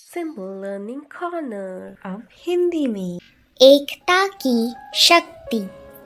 Simple learning corner. अब हिंदी में। एकता की शक्ति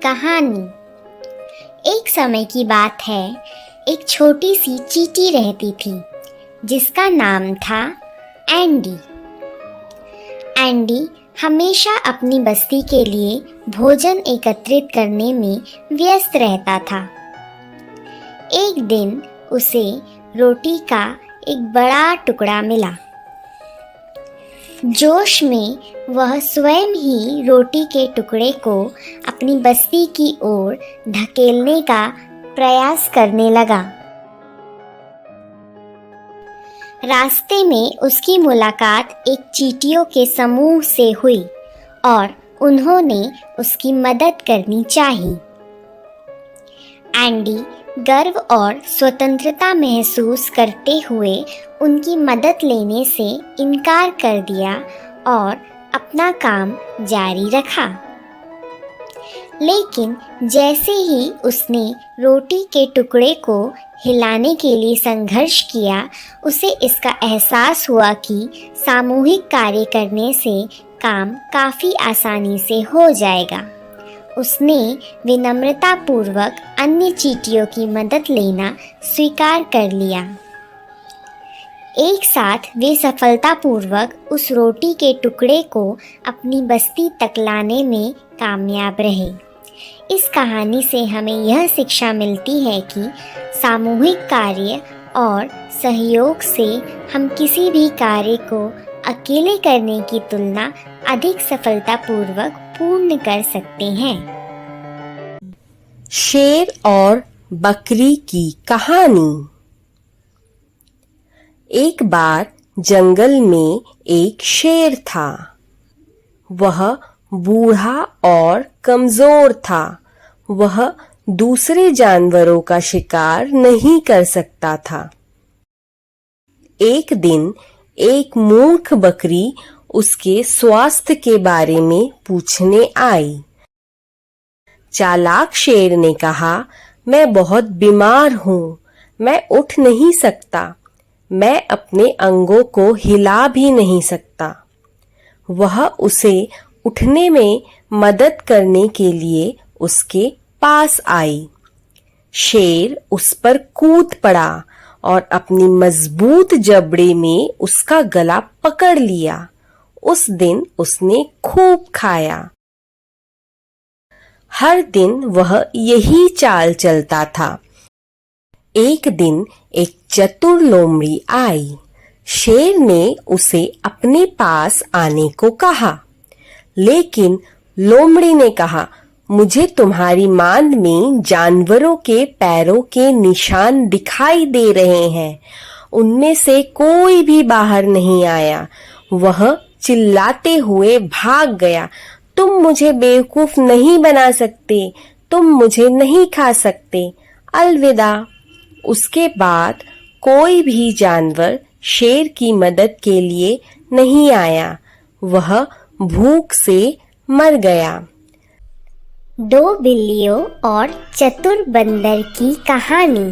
कहानी। एक समय की बात है, एक छोटी सी चींटी रहती थी जिसका नाम था एंडी। एंडी हमेशा अपनी बस्ती के लिए भोजन एकत्रित करने में व्यस्त रहता था। एक दिन उसे रोटी का एक बड़ा टुकड़ा मिला। जोश में वह स्वयं ही रोटी के टुकड़े को अपनी बस्ती की ओर धकेलने का प्रयास करने लगा। रास्ते में उसकी मुलाकात एक चींटियों के समूह से हुई और उन्होंने उसकी मदद करनी चाहिए। एंडी गर्व और स्वतंत्रता महसूस करते हुए उनकी मदद लेने से इनकार कर दिया और अपना काम जारी रखा। लेकिन जैसे ही उसने रोटी के टुकड़े को हिलाने के लिए संघर्ष किया, उसे इसका एहसास हुआ कि सामूहिक कार्य करने से काम काफ़ी आसानी से हो जाएगा। उसने विनम्रतापूर्वक अन्य चींटियों की मदद लेना स्वीकार कर लिया। एक साथ वे सफलतापूर्वक उस रोटी के टुकड़े को अपनी बस्ती तक लाने में कामयाब रहे। इस कहानी से हमें यह शिक्षा मिलती है कि सामूहिक कार्य और सहयोग से हम किसी भी कार्य को अकेले करने की तुलना अधिक सफलतापूर्वक पूर्ण कर सकते हैं। शेर और बकरी की कहानी। एक बार जंगल में एक शेर था। वह बूढ़ा और कमजोर था। वह दूसरे जानवरों का शिकार नहीं कर सकता था। एक दिन एक मूर्ख बकरी उसके स्वास्थ्य के बारे में पूछने आई। चालाक शेर ने कहा, मैं बहुत बीमार हूँ, मैं उठ नहीं सकता, मैं अपने अंगों को हिला भी नहीं सकता। वह उसे उठने में मदद करने के लिए उसके पास आई। शेर उस पर कूद पड़ा और अपनी मजबूत जबड़े में उसका गला पकड़ लिया। उस दिन उसने खूब खाया। हर दिन वह यही चाल चलता था। एक दिन एक चतुर लोमड़ी आई। शेर ने उसे अपने पास आने को कहा, लेकिन लोमड़ी ने कहा, मुझे तुम्हारी मांद में जानवरों के पैरों के निशान दिखाई दे रहे हैं। उनमें से कोई भी बाहर नहीं आया। वह चिल्लाते हुए भाग गया। तुम मुझे बेवकूफ नहीं बना सकते, तुम मुझे नहीं खा सकते, अलविदा। उसके बाद कोई भी जानवर शेर की मदद के लिए नहीं आया। वह भूख से मर गया। दो बिल्लियों और चतुर बंदर की कहानी।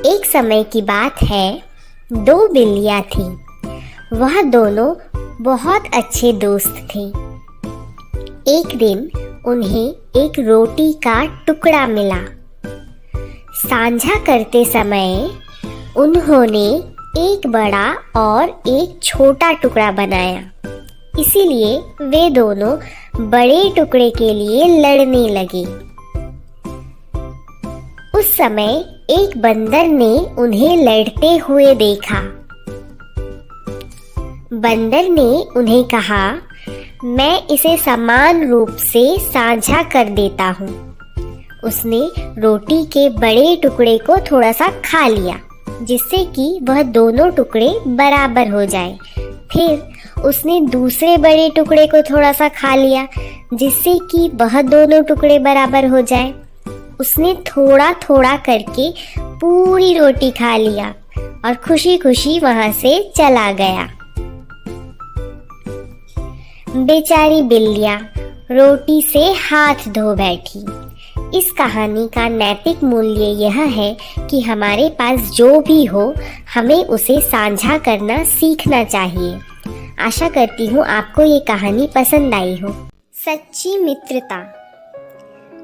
एक समय की बात है, दो बिल्लियां थीं। वह दोनों बहुत अच्छे दोस्त थे। एक दिन उन्हें एक रोटी का टुकड़ा मिला। साझा करते समय उन्होंने एक बड़ा और एक छोटा टुकड़ा बनाया। इसीलिए वे दोनों बड़े टुकड़े के लिए लड़ने लगे। उस समय एक बंदर ने उन्हें लड़ते हुए देखा। बंदर ने उन्हें कहा, मैं इसे समान रूप से साझा कर देता हूँ। उसने रोटी के बड़े टुकड़े को थोड़ा सा खा लिया, जिससे कि वह दोनों टुकड़े बराबर हो जाए। फिर उसने दूसरे बड़े टुकड़े को थोड़ा सा खा लिया, जिससे कि वह दोनों टुकड़े बराबर हो जाए। उसने थोड़ा थोड़ा करके पूरी रोटी खा लिया और खुशी खुशी वहां से चला गया। बेचारी बिल्लियां रोटी से हाथ धो बैठी। इस कहानी का नैतिक मूल्य यह है कि हमारे पास जो भी हो हमें उसे साझा करना सीखना चाहिए। आशा करती हूँ आपको ये कहानी पसंद आई हो। सच्ची मित्रता।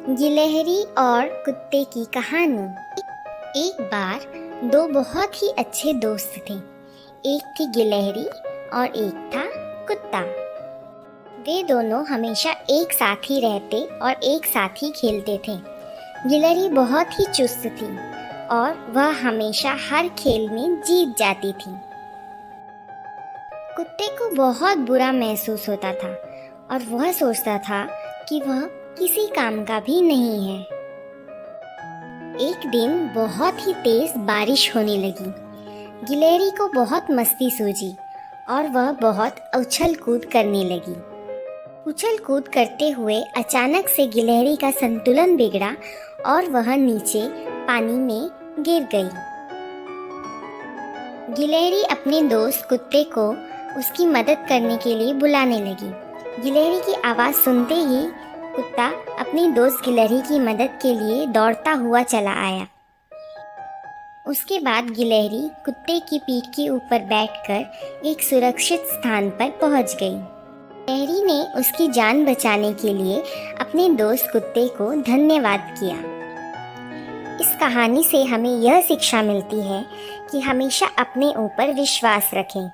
गिलहरी और कुत्ते की कहानी। एक बार दो बहुत ही अच्छे दोस्त थे। एक थी गिलहरी और एक था कुत्ता। वे दोनों हमेशा एक साथ ही रहते और एक साथ ही खेलते थे। गिलहरी बहुत ही चुस्त थी और वह हमेशा हर खेल में जीत जाती थी। कुत्ते को बहुत बुरा महसूस होता था और वह सोचता था कि वह किसी काम का भी नहीं है। एक दिन बहुत ही तेज बारिश होने लगी। गिलहरी को बहुत मस्ती सूझी और वह बहुत उछल कूद करने लगी। उछल कूद करते हुए अचानक से गिलहरी का संतुलन बिगड़ा और वह नीचे पानी में गिर गई। गिलहरी अपने दोस्त कुत्ते को उसकी मदद करने के लिए बुलाने लगी। गिलहरी की आवाज़ सुनते ही कुत्ता अपनी दोस्त गिलहरी की मदद के लिए दौड़ता हुआ चला आया। उसके बाद गिलहरी कुत्ते की पीठ के ऊपर बैठकर एक सुरक्षित स्थान पर पहुंच गई। गिलहरी ने उसकी जान बचाने के लिए अपने दोस्त कुत्ते को धन्यवाद किया। इस कहानी से हमें यह शिक्षा मिलती है कि हमेशा अपने ऊपर विश्वास रखें।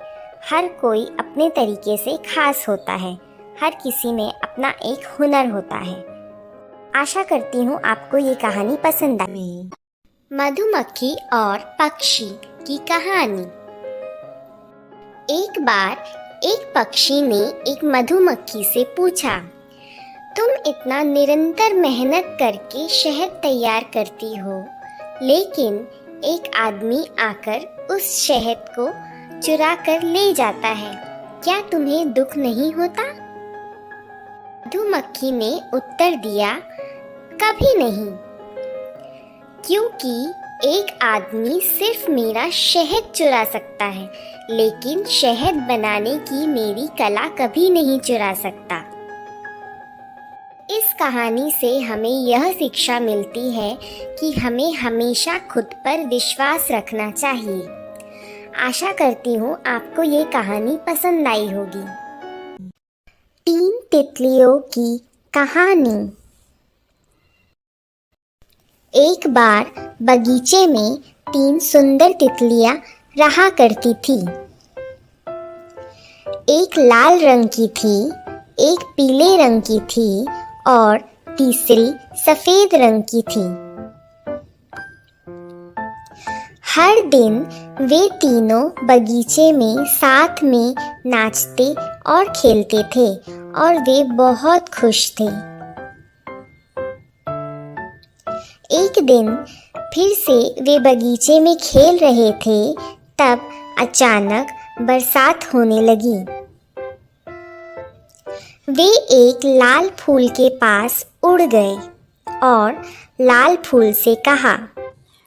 हर कोई अपने तरीके से खास होता है। हर किसी में अपना एक हुनर होता है। आशा करती हूँ आपको ये कहानी पसंद आई। मधुमक्खी और पक्षी की कहानी। एक बार एक पक्षी ने एक मधुमक्खी से पूछा, तुम इतना निरंतर मेहनत करके शहद तैयार करती हो, लेकिन एक आदमी आकर उस शहद को चुरा कर ले जाता है, क्या तुम्हें दुख नहीं होता? मधुमक्खी ने उत्तर दिया, कभी नहीं, क्योंकि एक आदमी सिर्फ मेरा शहद चुरा सकता है, लेकिन शहद बनाने की मेरी कला कभी नहीं चुरा सकता। इस कहानी से हमें यह शिक्षा मिलती है कि हमें हमेशा खुद पर विश्वास रखना चाहिए। आशा करती हूँ आपको ये कहानी पसंद आई होगी। 3 तितलियों की कहानी। एक बार बगीचे में 3 सुंदर तितलियां रहा करती थी। एक लाल रंग की थी, एक पीले रंग की थी और तीसरी सफेद रंग की थी। हर दिन वे तीनों बगीचे में साथ में नाचते और खेलते थे और वे बहुत खुश थे। एक दिन फिर से वे बगीचे में खेल रहे थे, तब अचानक बरसात होने लगी। वे एक लाल फूल के पास उड़ गए और लाल फूल से कहा,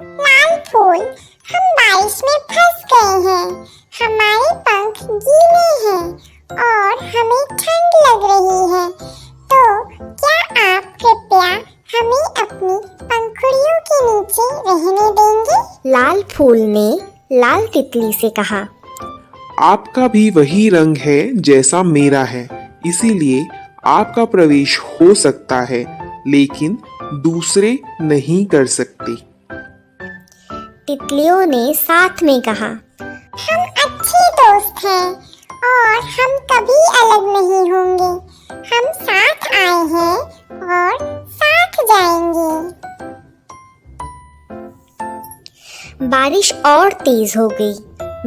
लाल फूल, हम बारिश में फंस गए हैं, हमारे पंख गीले हैं और हमें ठंड लग रही है, तो क्या आप कृपया हमें अपनी पंखुड़ियों के नीचे रहने देंगे? लाल फूल ने लाल तितली से कहा, आपका भी वही रंग है जैसा मेरा है, इसीलिए आपका प्रवेश हो सकता है, लेकिन दूसरे नहीं कर सकते। तितलियों ने साथ में कहा, हम अच्छे दोस्त हैं और हम कभी अलग नहीं होंगे, हम साथ आए हैं और साथ जाएंगे। बारिश और तेज हो गई।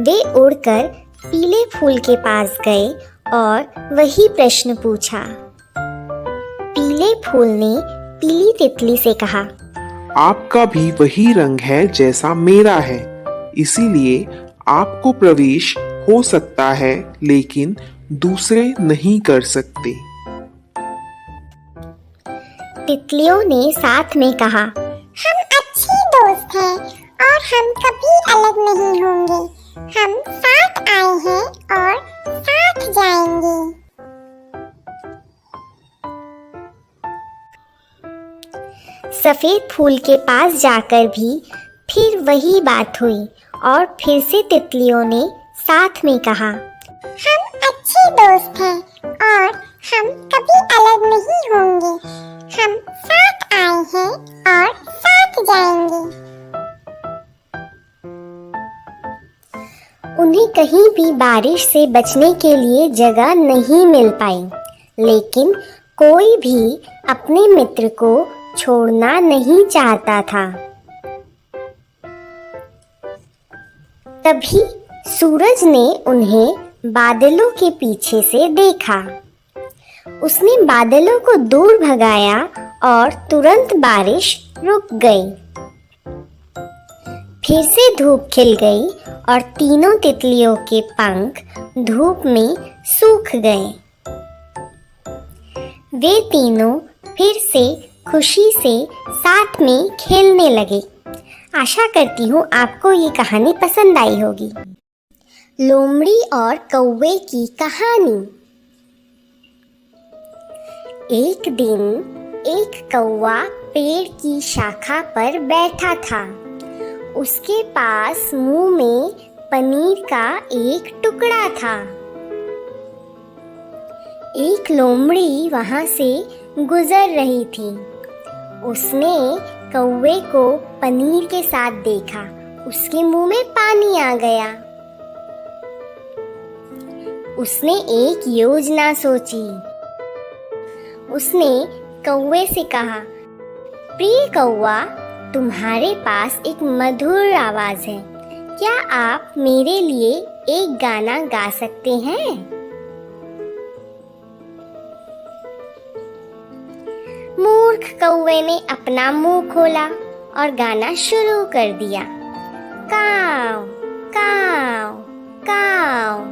वे उड़कर पीले फूल के पास गए और वही प्रश्न पूछा। पीले फूल ने पीली तितली से कहा, आपका भी वही रंग है जैसा मेरा है, इसीलिए आपको प्रवेश हो सकता है, लेकिन दूसरे नहीं कर सकते। तितलियों ने साथ में कहा, हम अच्छे दोस्त हैं और हम कभी अलग नहीं होंगे, हम साथ आए हैं और साथ जाएंगे। सफ़ेद फूल के पास जाकर भी फिर वही बात हुई और फिर से तितलियों ने साथ में कहा, हम अच्छे दोस्त हैं और हम कभी अलग नहीं होंगे। हम साथ आए हैं और साथ जाएंगे। उन्हें कहीं भी बारिश से बचने के लिए जगह नहीं मिल पाई, लेकिन कोई भी अपने मित्र को छोड़ना नहीं चाहता था। तभी सूरज ने उन्हें बादलों के पीछे से देखा। उसने बादलों को दूर भगाया और तुरंत बारिश रुक गई। फिर से धूप खिल गई और तीनों तितलियों के पंख धूप में सूख गए। वे तीनों फिर से खुशी से साथ में खेलने लगे। आशा करती हूँ आपको ये कहानी पसंद आई होगी। लोमड़ी और कौवे की कहानी। एक दिन एक कौवा पेड़ की शाखा पर बैठा था। उसके पास मुंह में पनीर का एक टुकड़ा था। एक लोमड़ी वहां से गुजर रही थी। उसने कौवे को पनीर के साथ देखा। उसके मुंह में पानी आ गया। उसने एक योजना सोची। उसने कौवे से कहा, प्रिय कौवा, तुम्हारे पास एक मधुर आवाज है। क्या आप मेरे लिए एक गाना गा सकते हैं? मूर्ख कौवे ने अपना मुंह खोला और गाना शुरू कर दिया। काव काव काव।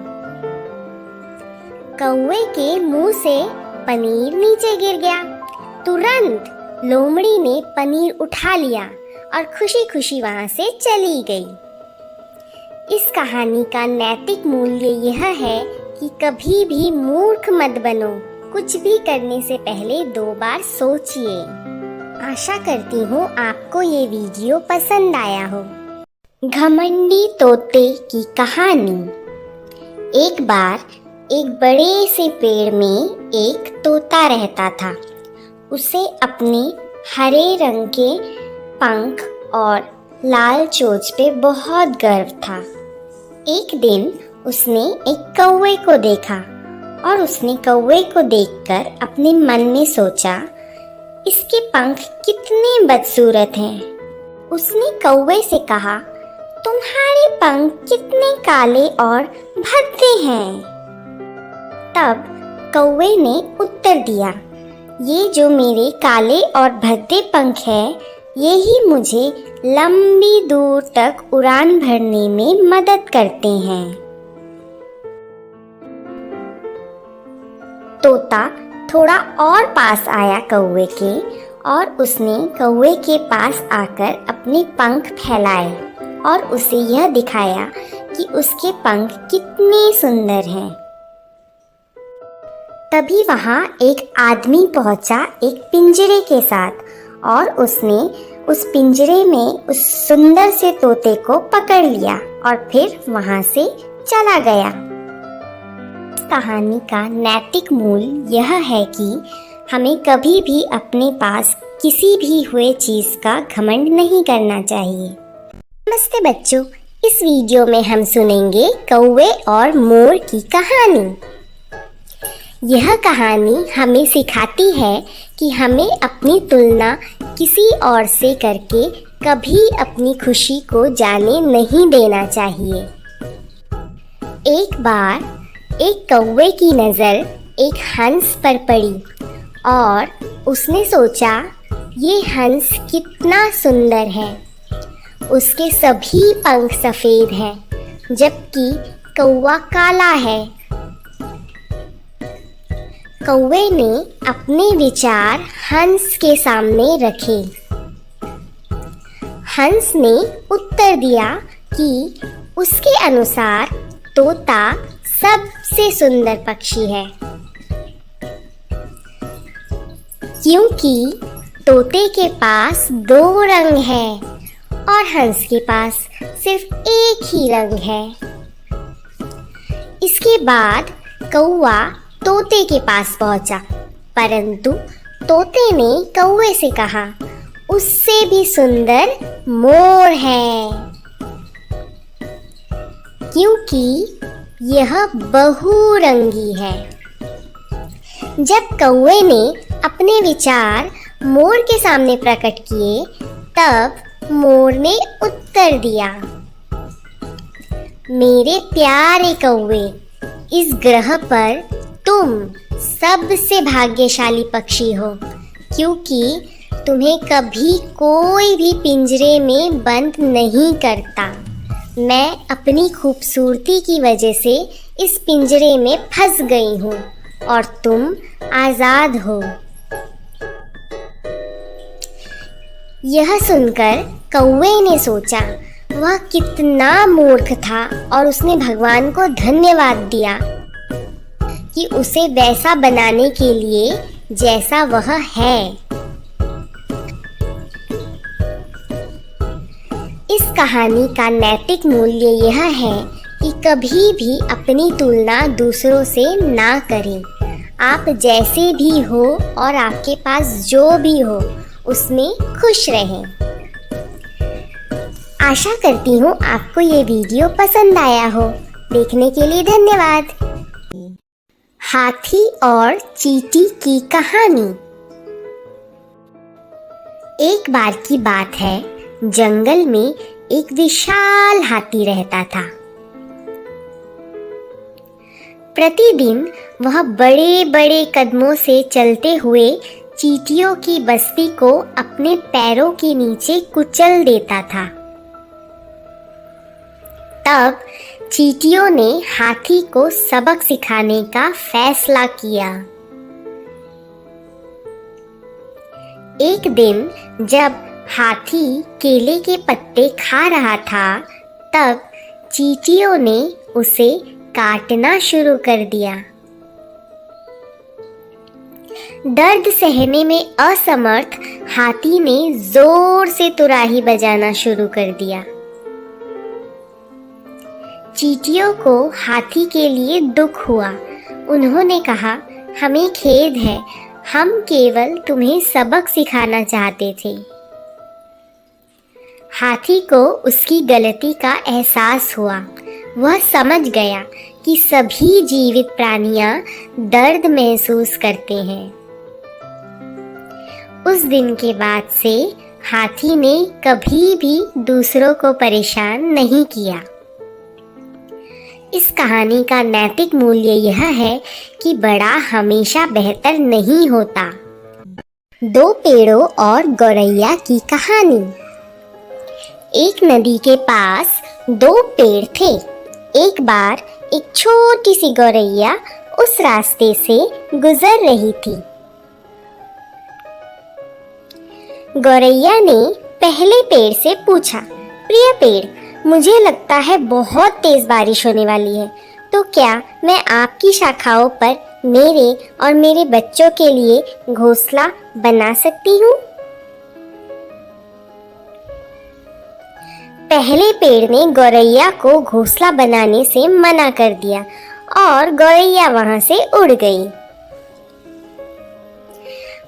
कौवे के मुंह से पनीर नीचे गिर गया। तुरंत लोमड़ी ने पनीर उठा लिया और खुशी खुशी वहां से चली गई। इस कहानी का नैतिक मूल्य यह है कि कभी भी मूर्ख मत बनो। कुछ भी करने से पहले 2 बार सोचिए। आशा करती हूँ आपको ये वीडियो पसंद आया हो। घमंडी तोते की कहानी। एक बार एक बड़े से पेड़ में एक तोता रहता था। उसे अपने हरे रंग के पंख और लाल चोंच पे बहुत गर्व था। एक दिन उसने एक कौवे को देखा और उसने कौवे को देखकर अपने मन में सोचा, इसके पंख कितने बदसूरत हैं। उसने कौवे से कहा, तुम्हारे पंख कितने काले और भद्दे हैं। तब कौवे ने उत्तर दिया, ये जो मेरे काले और भद्दे पंख हैं, यही मुझे लंबी दूर तक उड़ान भरने में मदद करते हैं। तोता थोड़ा और पास आया कौवे के और उसने कौवे के पास आकर अपने पंख फैलाए और उसे यह दिखाया कि उसके पंख कितने सुंदर हैं। तभी वहाँ एक आदमी पहुँचा एक पिंजरे के साथ और उसने उस पिंजरे में उस सुंदर से तोते को पकड़ लिया और फिर वहाँ से चला गया। इस कहानी का नैतिक मूल्य यह है कि हमें कभी भी अपने पास किसी भी हुए चीज़ का घमंड नहीं करना चाहिए। नमस्ते बच्चों, इस वीडियो में हम सुनेंगे कौवे और मोर की कहानी। यह कहानी हमें सिखाती है कि हमें अपनी तुलना किसी और से करके कभी अपनी खुशी को जाने नहीं देना चाहिए। एक बार एक कौवे की नज़र एक हंस पर पड़ी और उसने सोचा, ये हंस कितना सुंदर है। उसके सभी पंख सफ़ेद हैं, जबकि कौवा काला है। कौवे ने अपने विचार हंस के सामने रखे। हंस ने उत्तर दिया कि उसके अनुसार तोता सबसे सुंदर पक्षी है, क्योंकि तोते के पास 2 रंग है और हंस के पास सिर्फ एक ही रंग है। इसके बाद कौवा तोते के पास पहुंचा, परंतु तोते ने कौवे से कहा, उससे भी सुंदर मोर है, क्योंकि यह बहुरंगी है। जब कौवे ने अपने विचार मोर के सामने प्रकट किए, तब मोर ने उत्तर दिया, मेरे प्यारे कौवे, इस ग्रह पर तुम सबसे भाग्यशाली पक्षी हो, क्योंकि तुम्हें कभी कोई भी पिंजरे में बंद नहीं करता। मैं अपनी खूबसूरती की वजह से इस पिंजरे में फंस गई हूँ और तुम आज़ाद हो। यह सुनकर कौवे ने सोचा, वह कितना मूर्ख था, और उसने भगवान को धन्यवाद दिया कि उसे वैसा बनाने के लिए जैसा वह है। इस कहानी का नैतिक मूल्य यह है कि कभी भी अपनी तुलना दूसरों से ना करें। आप जैसे भी हो और आपके पास जो भी हो उसमें खुश रहें। आशा करती हूँ आपको ये वीडियो पसंद आया हो। देखने के लिए धन्यवाद। हाथी और चींटी की कहानी। एक बार की बात है, जंगल में एक विशाल हाथी रहता था। प्रतिदिन वह बड़े बड़े कदमों से चलते हुए चींटियों की बस्ती को अपने पैरों के नीचे कुचल देता था। तब चींटियों ने हाथी को सबक सिखाने का फैसला किया। एक दिन जब हाथी केले के पत्ते खा रहा था, तब चींटियों ने उसे काटना शुरू कर दिया। दर्द सहने में असमर्थ हाथी ने जोर से तुराही बजाना शुरू कर दिया। चींटियों को हाथी के लिए दुख हुआ। उन्होंने कहा, हमें खेद है, हम केवल तुम्हें सबक सिखाना चाहते थे। हाथी को उसकी गलती का एहसास हुआ। वह समझ गया कि सभी जीवित प्राणियां दर्द महसूस करते हैं। उस दिन के बाद से हाथी ने कभी भी दूसरों को परेशान नहीं किया। इस कहानी का नैतिक मूल्य यह है कि बड़ा हमेशा बेहतर नहीं होता। 2 पेड़ों और गौरैया की कहानी। एक नदी के पास 2 पेड़ थे। एक बार एक छोटी सी गौरैया उस रास्ते से गुजर रही थी। गौरैया ने पहले पेड़ से पूछा, प्रिय पेड़, मुझे लगता है बहुत तेज बारिश होने वाली है, तो क्या मैं आपकी शाखाओं पर मेरे और मेरे बच्चों के लिए घोंसला बना सकती हूँ? पहले पेड़ ने गौरैया को घोंसला बनाने से मना कर दिया और गौरैया वहां से उड़ गई।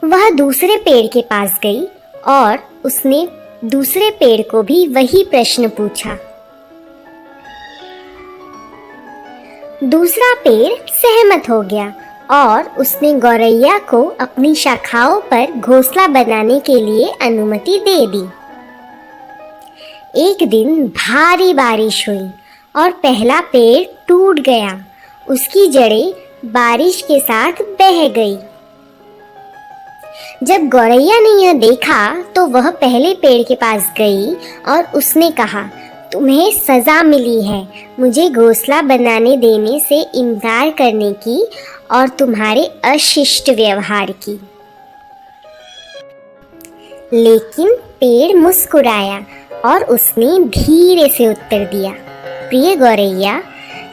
वह दूसरे पेड़ के पास गई और उसने दूसरे पेड़ को भी वही प्रश्न पूछा। दूसरा पेड़ सहमत हो गया और उसने गौरैया को अपनी शाखाओं पर घोंसला बनाने के लिए अनुमति दे दी। एक दिन भारी बारिश हुई और पहला पेड़ टूट गया। उसकी जड़ें बारिश के साथ बह गई। जब गौरैया ने यह देखा तो वह पहले पेड़ के पास गई और उसने कहा, तुम्हें सजा मिली है मुझे घोंसला बनाने देने से इनकार करने की और तुम्हारे अशिष्ट व्यवहार की। लेकिन पेड़ मुस्कुराया और उसने धीरे से उत्तर दिया, प्रिय गौरैया,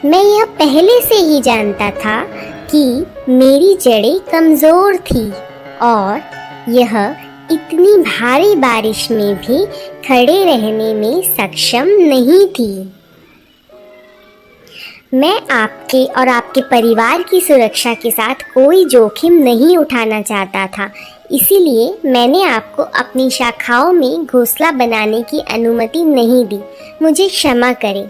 मैं यह पहले से ही जानता था कि मेरी जड़ें कमज़ोर थी और यह इतनी भारी बारिश में भी खड़े रहने में सक्षम नहीं थी। मैं आपके और आपके परिवार की सुरक्षा के साथ कोई जोखिम नहीं उठाना चाहता था, इसीलिए मैंने आपको अपनी शाखाओं में घोंसला बनाने की अनुमति नहीं दी। मुझे क्षमा करें।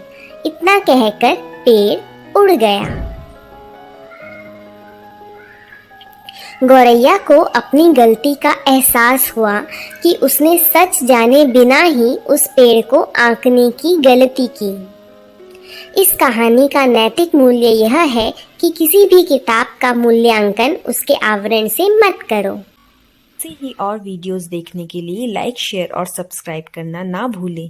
इतना कहकर पेड़ उड़ गया। गौरैया को अपनी गलती का एहसास हुआ कि उसने सच जाने बिना ही उस पेड़ को आंकने की गलती की। इस कहानी का नैतिक मूल्य यह है कि किसी भी किताब का मूल्यांकन उसके आवरण से मत करो। ऐसे ही और वीडियोस देखने के लिए लाइक, शेयर और सब्सक्राइब करना ना भूलें।